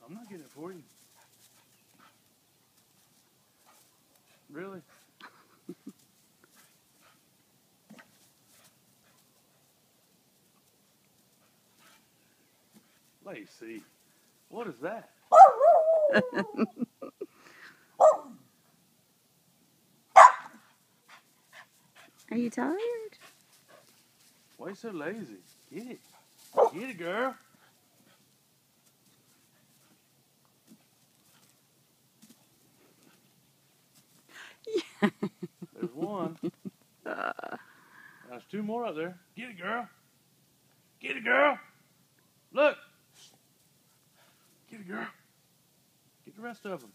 I'm not getting it for you. Really? Lacey, what is that? Are you tired? Why are you so lazy? Get it. Get it, girl. Yeah. There's one. There's two more up there. Get it, girl. Get it, girl. Look. Get it, girl. Get the rest of them.